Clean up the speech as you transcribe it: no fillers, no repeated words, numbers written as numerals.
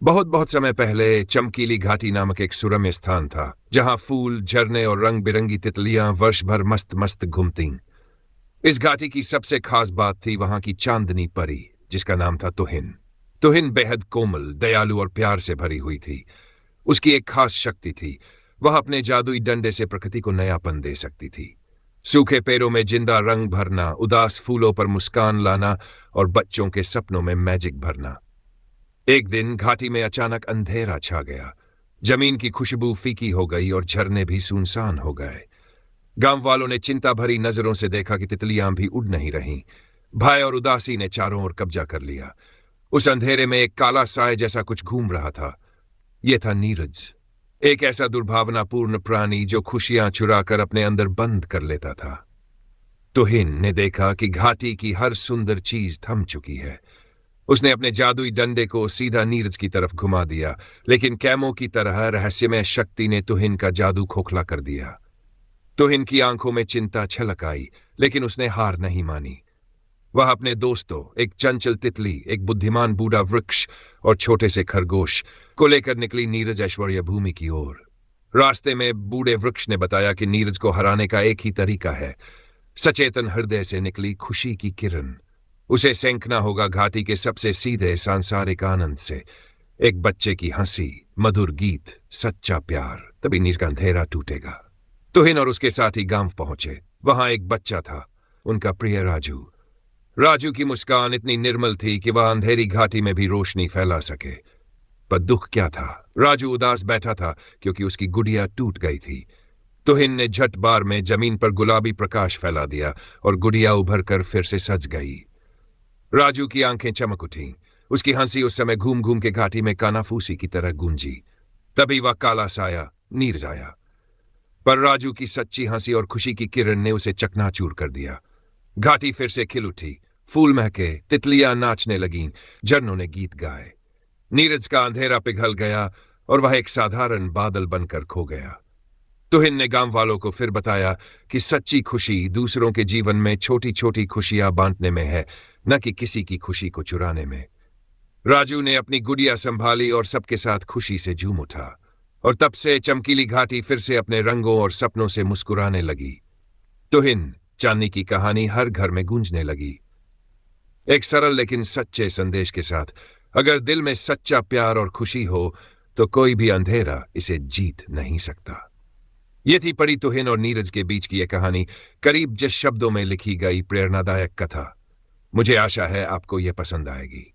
बहुत बहुत समय पहले चमकीली घाटी नामक एक सुरम्य स्थान था जहां फूल, झरने और रंग बिरंगी तितलियां वर्ष भर मस्त मस्त घूमतीं। इस घाटी की सबसे खास बात थी वहां की चांदनी परी, जिसका नाम था तुहिन। तुहिन बेहद कोमल, दयालु और प्यार से भरी हुई थी। उसकी एक खास शक्ति थी। वह अपने जादुई डंडे से प्रकृति को नयापन दे सकती थी। सूखे पेड़ों में जिंदा रंग भरना, उदास फूलों पर मुस्कान लाना और बच्चों के सपनों में मैजिक भरना। एक दिन घाटी में अचानक अंधेरा छा गया। जमीन की खुशबू फीकी हो गई और झरने भी सुनसान हो गए। गांव वालों ने चिंता भरी नजरों से देखा कि तितलियां भी उड़ नहीं रहीं। भय और उदासी ने चारों ओर कब्जा कर लिया। उस अंधेरे में एक काला साए जैसा कुछ घूम रहा था। यह था नीरज, एक ऐसा दुर्भावनापूर्ण प्राणी जो खुशियां चुराकर अपने अंदर बंद कर लेता था। तुहिन ने देखा कि घाटी की हर सुंदर चीज थम चुकी है। उसने अपने जादुई डंडे को सीधा नीरज की तरफ घुमा दिया, लेकिन कैमों की तरह रहस्यमय शक्ति ने तुहिन का जादू खोखला कर दिया। तुहिन की आंखों में चिंता छलक आई, लेकिन उसने हार नहीं मानी। वह अपने दोस्तों, एक चंचल तितली, एक बुद्धिमान बूढ़ा वृक्ष और छोटे से खरगोश को लेकर निकली नीरज ऐश्वर्य भूमि की ओर। रास्ते में बूढ़े वृक्ष ने बताया कि नीरज को हराने का एक ही तरीका है, सचेतन हृदय से निकली खुशी की किरण। उसे सेंकना होगा घाटी के सबसे सीधे सांसारिक आनंद से। एक बच्चे की हंसी, मधुर गीत, सच्चा प्यार, तभी नीर का अंधेरा टूटेगा। तुहिन और उसके साथी गांव पहुंचे। वहां एक बच्चा था, उनका प्रिय राजू। राजू की मुस्कान इतनी निर्मल थी कि वह अंधेरी घाटी में भी रोशनी फैला सके। पर दुख क्या था, राजू उदास बैठा था क्योंकि उसकी गुड़िया टूट गई थी। तुहिन ने झट बार में जमीन पर गुलाबी प्रकाश फैला दिया और गुड़िया उभर कर फिर से सज गई। राजू की आंखें चमक उठीं। उसकी हंसी उस समय घूम घूम के घाटी में कानाफूसी की तरह गूंजी। तभी वह काला साया नीरज आया। पर राजू की सच्ची हंसी और खुशी की किरण ने उसे चकनाचूर कर दिया। घाटी फिर से खिल उठी। फूल महके, तितलियां नाचने लगीं, झरनों ने गीत गाए। नीरज का अंधेरा पिघल गया और वह एक साधारण बादल बनकर खो गया। तुहिन ने गांव वालों को फिर बताया कि सच्ची खुशी दूसरों के जीवन में छोटी छोटी खुशियां बांटने में है, न कि किसी की खुशी को चुराने में। राजू ने अपनी गुड़िया संभाली और सबके साथ खुशी से झूम उठा। और तब से चमकीली घाटी फिर से अपने रंगों और सपनों से मुस्कुराने लगी। तुहिन चांदनी की कहानी हर घर में गूंजने लगी, एक सरल लेकिन सच्चे संदेश के साथ। अगर दिल में सच्चा प्यार और खुशी हो तो कोई भी अंधेरा इसे जीत नहीं सकता। यह थी परी तुहिन और नीरज के बीच की यह कहानी, करीब जिस शब्दों में लिखी गई प्रेरणादायक कथा। मुझे आशा है आपको यह पसंद आएगी।